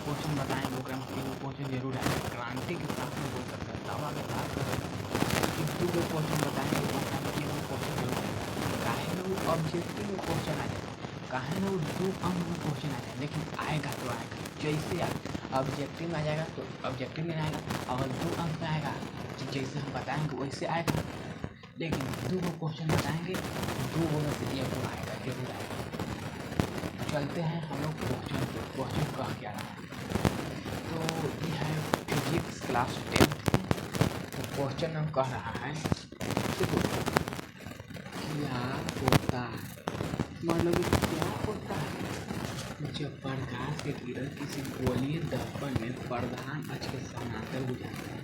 Question बताएंगे वो question जरूर है, क्रांति के साथ में बोल सकते हैं। दावा के साथ कि दो क्वेश्चन बताएंगे वो क्वेश्चन जरूर आएगा। काहे ना वो ऑब्जेक्टिव में क्वेश्चन आ जाए, काहे ना वो 2 अंक में क्वेश्चन आ जाए, लेकिन आएगा तो आएगा। जैसे ऑब्जेक्टिव में आ जाएगा तो ऑब्जेक्टिव में आएगा, और 2 अंक में आएगा जैसे हम बताएंगे वैसे आएगा। लेकिन 2 क्वेश्चन बताएंगे, 2 में से 1 आएगा, जरूर आएगा। चलते हैं हम लोग क्वेश्चन पे। क्वेश्चन कह क्या रहा है, तो ये है फिजिक्स क्लास 10 तो क्वेश्चन हम कह रहा है देखो, क्या होता है, मतलब क्या होता है जब प्रकाश के किरण किसी गोलीय दर्पण में प्रधान अक्ष के समानांतर गुजरते हैं।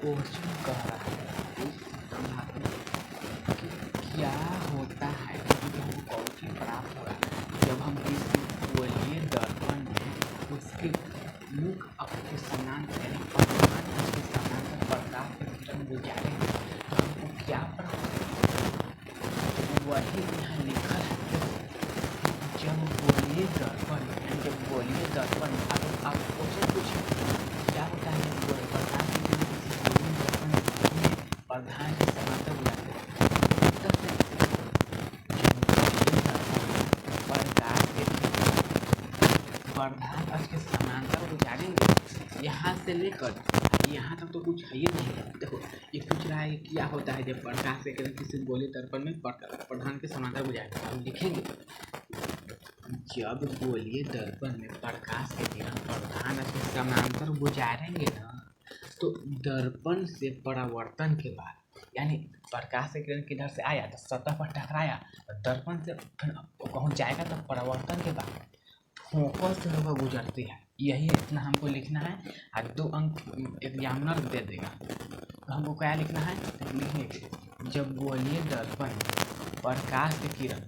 क्वेश्चन कह रहा है कि क्या होता है कि हमको कौन प्राप्त होगा जब हम किसी गोलीय दर्पण में उसके मुख अक्ष के समानांतर यानी प्रधान अक्ष के समानांतर प्रकाश के किरण गुजारेंगे तो हमको क्या प्राप्त होगा। वही यहाँ लिखा है, जब गोलीय दर्पण यानी जब गोलीय दर्पण आप क्वेश्चन पूछिए क्या होता है जब प्रकाश के किरण किसी गोलीय दर्पण में प्रधान के समानांतर गुजारते हैं। प्रधान अक्ष के समानांतर गुजारेंगे यहाँ से लेकर यहाँ तक तो कुछ है ही नहीं। देखो ये पूछ रहा है कि क्या होता है जब प्रकाश के किरण किसी गोलीय दर्पण में प्रधान के समानांतर गुजारेंगे। हम लिखेंगे जब गोलीय दर्पण में प्रकाश के किरण प्रधान अक्ष के समानांतर गुजारेंगे ना, तो दर्पण से परावर्तन के बाद यानी प्रकाश के किरण किधर से आया तो सतह पर टकराया, दर्पण से पहुँच जाएगा तो परावर्तन के बाद फोकस से होकर गुजरती है। यही इतना हमको लिखना है और 2 अंक एग्जामिनर दे देगा। तो हमको क्या लिखना है, तो लिखेंगे जब गोलीय दर्पण प्रकाश के किरण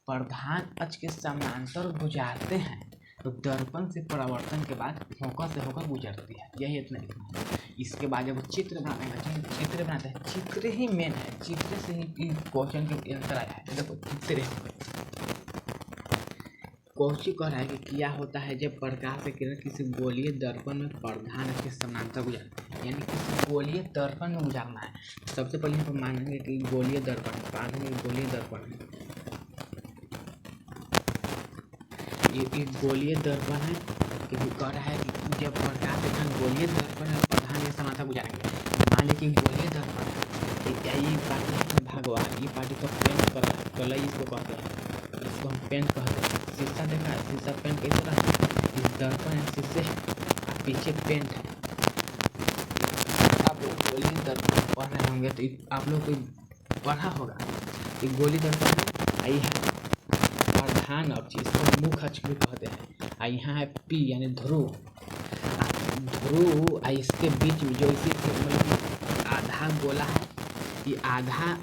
प्रधान अक्ष के समानांतर गुजारते हैं तो दर्पण से परावर्तन के बाद फोकस से होकर गुजरती है। यही इतना लिखना है। इसके बाद जब चित्र बनाते हैं, चित्र ही मेन है, चित्र से ही क्वेश्चन के आंसर आया है। देखो चित्र क्वेश्चन कह रहा है कि क्या होता है जब प्रकाश के किरण किसी गोलीय दर्पण में प्रधान अक्ष के समानांतर गुजरते हैं, यानी किसी गोलीय दर्पण में गुजारना है। सबसे पहले हम मानेंगे कि गोलीय दर्पण गोलीय दर्पण ये गोलीय दर्पण है, क्योंकि कह रहा है कि जब प्रकाश के किरण गोलीय दर्पण में प्रधान के समानांतर गुजारेंगे। मान लीजिए गोलीय दर्पण ये पार्टी भगवा, ये पार्टी का पेंट कर रहा है, कलर इसको कहते हैं, इसको हम पेंट कहते हैं। शीशा देखा है, शीशा पेंट कैसे रहा है, इस दर्पण है शीशे और पीछे पेंट है। आप लोग गोलीय दर्पण पढ़ रहे होंगे तो आप लोग को पढ़ा होगा कि गोलीय दर्पण है, है प्रधान अक्ष, इसको मुख अक्ष भी कहते हैं। यहाँ है पी यानी ध्रुव, इसके बीच में जो इसी मतलब आधा गोला है, ये आधा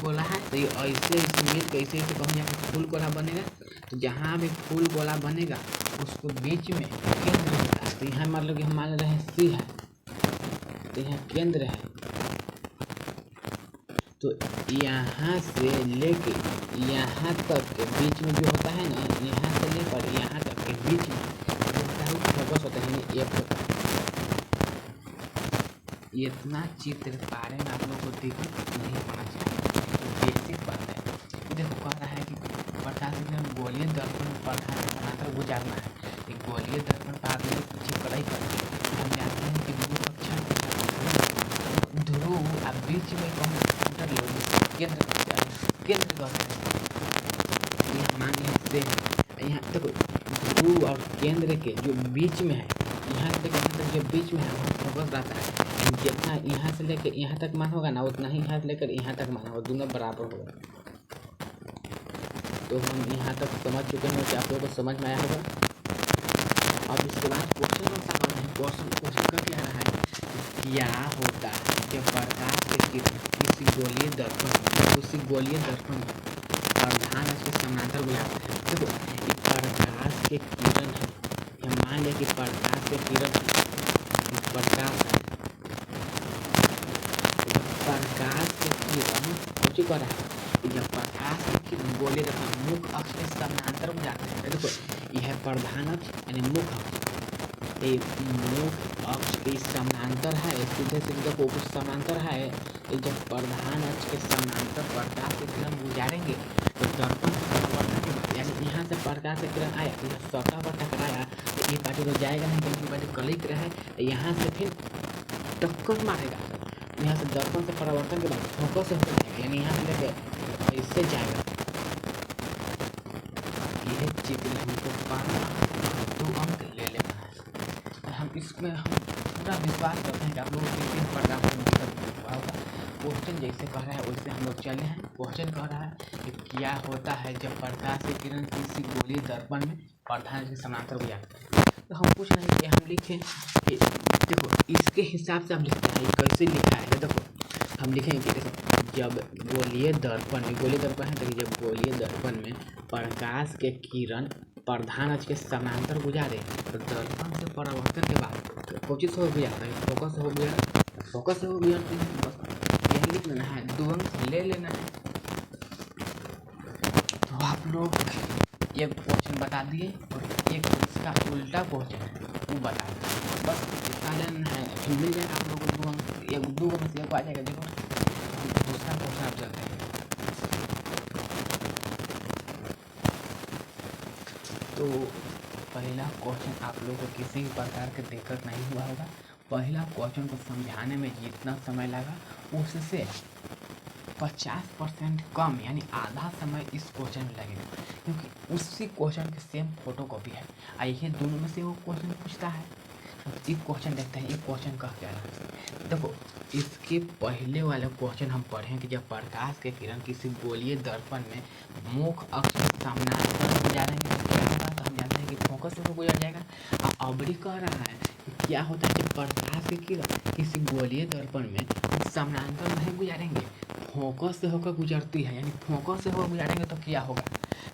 गोला है तो ये ऐसे मिल के ऐसे कहूँ यहाँ फूल गोला बनेगा। तो जहाँ भी फूल गोला बनेगा उसको बीच में केंद्र होता है। तो यहाँ मतलब कि हम मान रहे हैं सी है तो यहाँ केंद्र है, तो यहाँ से लेके यहाँ तक के बीच में जो होता है ना, यहाँ से लेकर यहाँ तक के बीच में जो होता है फोकस होता है, यानी एक होता है। इतना चित्र बारे में आप लोग को दिक्कत नहीं होना चाहिए, तो बेसिक बात है। देखो कह रहा है कि प्रकाश के किरण गोलीय दर्पण में प्रधान के समानांतर गुजारना है। एक गोलीय दर्पण पर आदमी चिपकड़ाई करते हैं, हम जानते हैं कि दो कक्षा ध्रुव और बीच में केंद्र कहते हैं। ये मान से यहाँ देखो ध्रुव और केंद्र के जो बीच में है, यहाँ से लेकर यहाँ तक जो बीच में है वहाँ फोकस रहता है। जितना यहाँ से लेकर यहाँ तक मान होगा ना, उतना ही यहाँ से लेकर यहाँ तक मान होगा, दोनों बराबर होगा। तो हम यहाँ तक समझ चुके हैं कि आप लोगों को समझ में आया होगा। अब इसके बाद क्वेश्चन का क्या रहा है, क्या होता है जब प्रकाश के किरण किसी गोलीय दर्पण में प्रधान अक्ष के समानांतर गुजारते हैं। देखो ये प्रकाश के किरण है, हम मान लें कि प्रकाश के किरण प्रकाश है, प्रकाश के किरण कुछ कर रहा है जब प्रकाश के किरण गोलीय दर्पण मुख्य अक्ष के समानांतर में जाते हैं, देखो यह प्रधान अक्ष यानी मुख्य अक्ष, ये मुख्य अक्ष के समानांतर है, सीधे सीधे देखो कुछ समानांतर है। ये जब प्रधान अक्ष के समानांतर प्रकाश के किरण गुजारेंगे तो दर्पण से परावर्तन के बाद, यानी यहाँ से प्रकाश के किरण आया तो यह सतह पर टकराया तो ये पार्टी तो जाएगा नहीं, क्योंकि पार्टी कलिक रहे, यहाँ से फिर टक्कर मारेगा, यहाँ से दर्पण से परावर्तन के बाद फोकस से होकर जाएगा, यानी यहाँ से लेके इससे जाएगा। यह चित्र हमको पाना 2 अंक ले लेना है। हम इसमें हम पूरा विश्वास करते हैं कि आप लोगों को किस प्रकार से दिक्कत हुआ होगा। क्वेश्चन जैसे कह रहा है वैसे हम लोग चले हैं। क्वेश्चन कह रहा है कि क्या होता है जब प्रकाश की किरण किसी गोलीय दर्पण में प्रधान के समानांतर हो जाता है। तो हम पूछ रहे हैं कि हम लिखें कि देखो इसके हिसाब से हम लिखते हैं, कैसे लिखा है देखो हम लिखेंगे कि जब गोलीय दर्पण है तो जब गोलीय दर्पण में प्रकाश के किरण प्रधान अक्ष के समानांतर गुजारे तो दर्पण से परावर्तन के बाद कोचिस हो गया फोकस हो गया बस यही लिख लेना है, 2 अंक ले लेना है। तो आप लोग एक क्वेश्चन बता दिए और एक इसका उल्टा क्वेश्चन है वो बता दें, बस इतना लेना है, फिर मिल जाएगा आप लोगों को 2 अंक, 2 में से एक आ जाएगा। देखो दूसरा क्वेश्चन आप चलते हैं। तो पहला क्वेश्चन आप लोगों को किसी भी प्रकार की दिक्कत नहीं हुआ होगा। पहला क्वेश्चन को समझाने में जितना समय लगा उससे 50% कम यानी आधा समय इस क्वेश्चन में लगेगा, क्योंकि उसी क्वेश्चन की सेम फोटोकॉपी है। आइए दोनों में से वो क्वेश्चन पूछता है, एक क्वेश्चन देखते हैं। एक क्वेश्चन कह क्या रहा है देखो, इसके पहले वाला क्वेश्चन हम पढ़ें कि जब प्रकाश के किरण किसी गोलीय दर्पण में मुख्य अक्ष के समानांतर गुजारेंगे तो क्या होगा, तो हम जानते हैं कि फोकस से गुजर जाएगा। अबड़ी कह रहा है कि क्या होता है जब प्रकाश के किरण किसी गोलीय दर्पण में समानांतर नहीं गुजारेंगे, फोकस से होकर गुजरती है, यानी फोकस से होकर गुजारेंगे तो क्या होगा।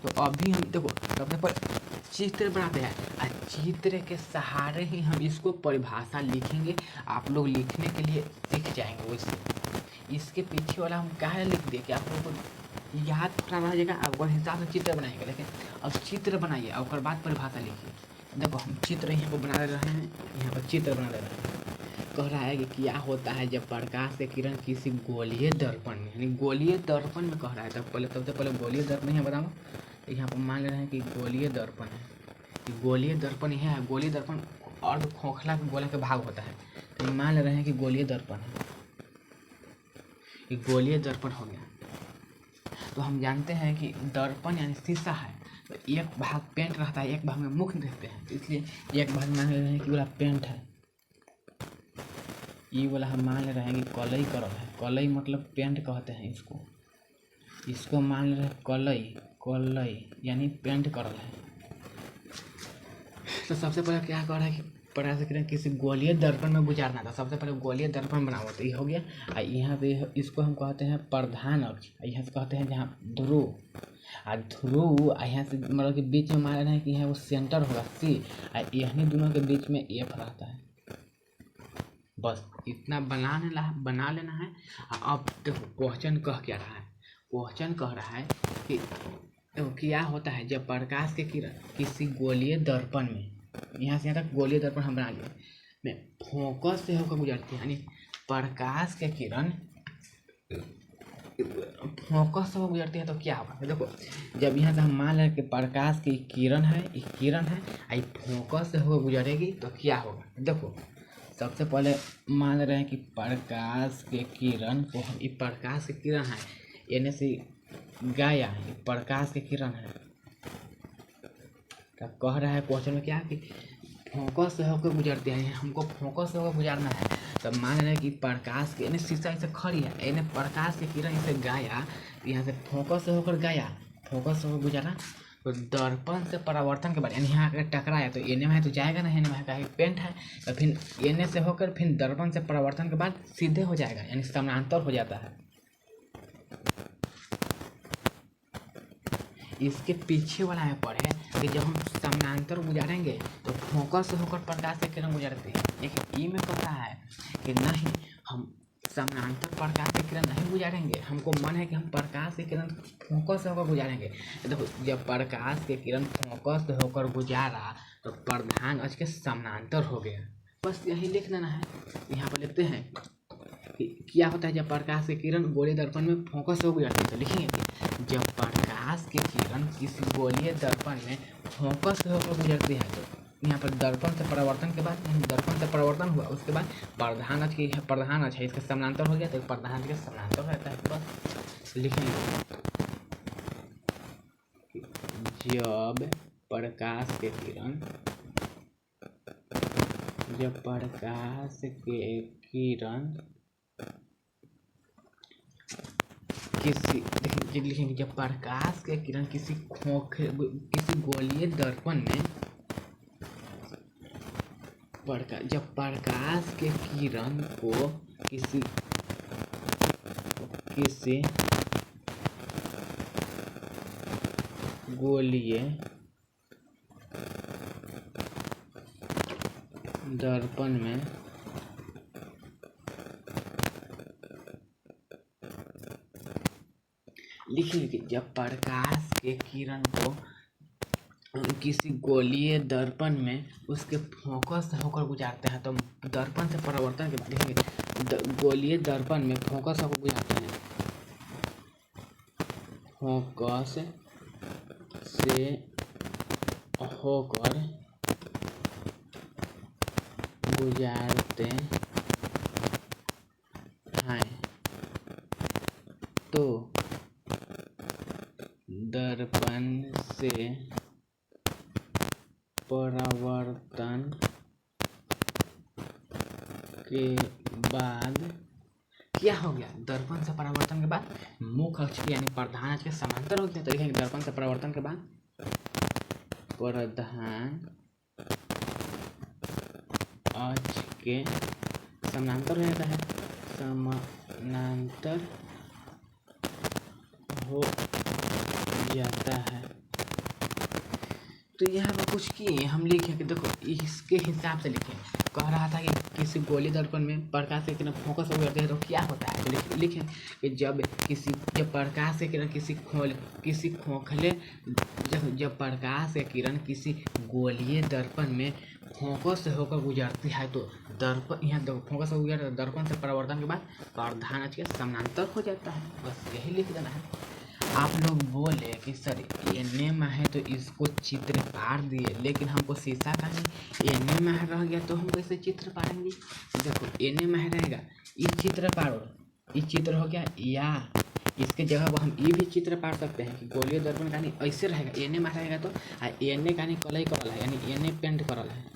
तो अभी हम देखो सबसे पहले चित्र बनाते हैं और चित्र के सहारे ही हम इसको परिभाषा लिखेंगे। आप लोग लिखने के लिए सीख जाएंगे। वैसे इसके पीछे वाला हम क्या लिख दिए कि आप लोगों को याद थोड़ा रह जाएगा, आप उस हिसाब से चित्र बनाएंगे। लेकिन अब चित्र बनाइए और उसके बाद परिभाषा लिखिए। देखो हम चित्र यहाँ पर बना रहे हैं, यहाँ पर चित्र बना रहे हैं। कह रहा है कि क्या होता है जब प्रकाश के किरण किसी गोलीय दर्पण में, यानी गोलीय दर्पण में कह रहा है। तब पहले सबसे पहले गोलीय दर्पण यहाँ बताऊँ। तो यहाँ पर मान ले रहे हैं कि गोलीय दर्पण है, कि गोलीय दर्पण यह है। गोलीय दर्पण और खोखला गोला के भाग होता है, तो मान ले रहे हैं कि गोलीय दर्पण है, कि गोलीय दर्पण हो गया। तो हम जानते हैं कि दर्पण यानी शीशा है, तो एक भाग पेंट रहता है, एक भाग में मुख देखते हैं, तो इसलिए एक भाग मान ले रहे हैं कि वाला पेंट है, ये वाला हम मान ले रहे हैं कि कलई करल है। कलई मतलब पेंट कहते हैं इसको मान ले रहे हैं कलई यानी पेंट करल है। तो सबसे पहले क्या कर रहा है कि प्रकाश की किरण किसी गोलीय दर्पण में गुजारना था। सबसे पहले गोलीय दर्पण बनाओ, तो ये हो गया। और यहाँ पे इसको हम कहते हैं प्रधान अक्ष, यहाँ से कहते हैं जहाँ ध्रुव, और ध्रुव यहाँ से मतलब कि बीच में मान रहे हैं कि यहाँ वो सेंटर होगा C, और यही दोनों के बीच में F रहता है। बस इतना बना लेना है। अब देखो क्वेश्चन कह क्या रहा है। क्वेश्चन कह रहा है कि तो क्या होता है जब प्रकाश के किरण किसी गोलीय दर्पण में, यहाँ से यहाँ तक गोलीय दर्पण हम बना लिए, में फोकस से होकर गुजरती है, यानी प्रकाश के किरण फोकस से होकर गुजरती है तो क्या होगा। देखो जब यहाँ से हम मान लें कि प्रकाश की किरण है, आई फोकस से होकर गुजरेगी तो क्या होगा। देखो सबसे पहले मान रहे हैं कि प्रकाश के किरण को, ये प्रकाश के किरण है, यानी से गाया है, प्रकाश के किरण है। क्या कह रहा है क्वेश्चन में, क्या कि फोकस से होकर गुजरते हैं, हमको फोकस से होकर गुजारना है। तब मान रहे हैं कि प्रकाश के यानी शीशा इसे खड़ी है, यानी प्रकाश के किरण इसे गाया, यहाँ से फोकस से होकर गाया, फोकस से होकर गुजारा, तो दर्पण से परावर्तन के बाद यानी यहाँ अगर टकराया तो एने में तो जाएगा ना, एने में का पेंट है, तो फिर एने से होकर फिर दर्पण से परावर्तन के बाद सीधे हो जाएगा, यानी समानांतर हो जाता है। इसके पीछे वाला में पढ़े कि जब हम समानांतर गुजारेंगे तो फोकस से होकर प्रकाश के किरण गुजरती है। लेकिन ई में कहता है कि नहीं, हम समानांतर प्रकाश के किरण नहीं गुजारेंगे, हमको मन है कि हम प्रकाश के किरण फोकस से होकर गुजारेंगे। देखो जब प्रकाश के किरण फोकस से होकर गुजारा तो प्रधान अक्ष के समानांतर हो गया। बस यही लिख देना है। यहाँ पर लिखते हैं कि क्या होता है जब प्रकाश के किरण गोलीय दर्पण में फोकस हो गुजारती है। तो लिखेंगे कि जब प्रकाश के किरण किसी गोलीय दर्पण में फोकस होकर गुजरती है तो यहाँ पर दर्पण से परावर्तन के बाद दर्पण से परावर्तन हुआ, उसके बाद प्रधान अक्ष है इसके समानांतर हो गया तो प्रधान अक्ष के समानांतर रहता है। बस लिखेंगे जब प्रकाश के किरण किसी लिखेंगे जब प्रकाश के किरण किसी गोलीय दर्पण में जब प्रकाश के किरण को किसी गोलीय दर्पण में लिखेंगे कि जब प्रकाश के किरण को किसी गोलीय दर्पण में उसके फोकस से होकर गुजारते हैं तो दर्पण से परावर्तन के बाद लिखेंगे गोलीय दर्पण में फोकस होकर गुजारते हैं, फोकस से होकर गुजारते हैं तो दर्पण से परावर्तन के बाद क्या हो गया, दर्पण से परावर्तन के बाद मुख्य अक्ष यानी प्रधान अक्ष के समांतर हो गया। तो लिखेंगे दर्पण से परावर्तन के बाद प्रधान अक्ष के समानांतर रहता है, समानांतर हो जाता है। तो यहाँ पर कुछ किए हम लिखे कि देखो इसके हिसाब से लिखे, कह रहा था कि किसी गोलीय दर्पण में प्रकाश के किरण फोकस हो जाते हैं तो क्या होता है। तो लिखें कि जब प्रकाश के किरण जब प्रकाश के किरण किसी गोलीय दर्पण में फोकस से होकर गुजरती है तो दर्पण यहाँ फोकस हो गया तो दर्पण से परावर्तन के बाद प्रधान अक्ष के समानांतर हो जाता है। बस यही लिख देना है। आप लोग बोले कि सर एने में है तो इसको चित्र पार दिए, लेकिन हमको शीशा का नहीं एने में रह गया तो हम कैसे चित्र पारेंगे। देखो एने में रहेगा इस चित्र पारो, इस चित्र हो गया, या इसके जगह पर हम ये भी चित्र पार सकते हैं कि गोलीय दर्पण का नहीं ऐसे रहेगा, एने में रहेगा तो एने का नहीं कलई करल है यानी एने पेंट करल है,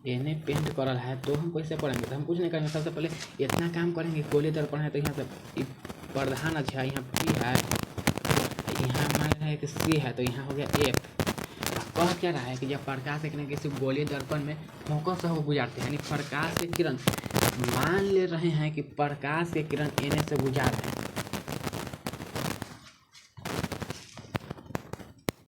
एने पेंट करल है तो हम कैसे पढ़ेंगे। तो हम कुछ नहीं करेंगे, सबसे पहले इतना काम करेंगे। गोलीय दर्पण है तो यहाँ से प्रधान अक्ष है, यहाँ P है, यहाँ मान रहा है कि C है तो यहाँ हो गया F। कह क्या रहा है कि जब प्रकाश के किरण किसी गोलीय दर्पण में फोकस हो गुजारते हैं यानी प्रकाश के किरण मान ले रहे हैं कि प्रकाश के किरण एने से गुजार रहे हैं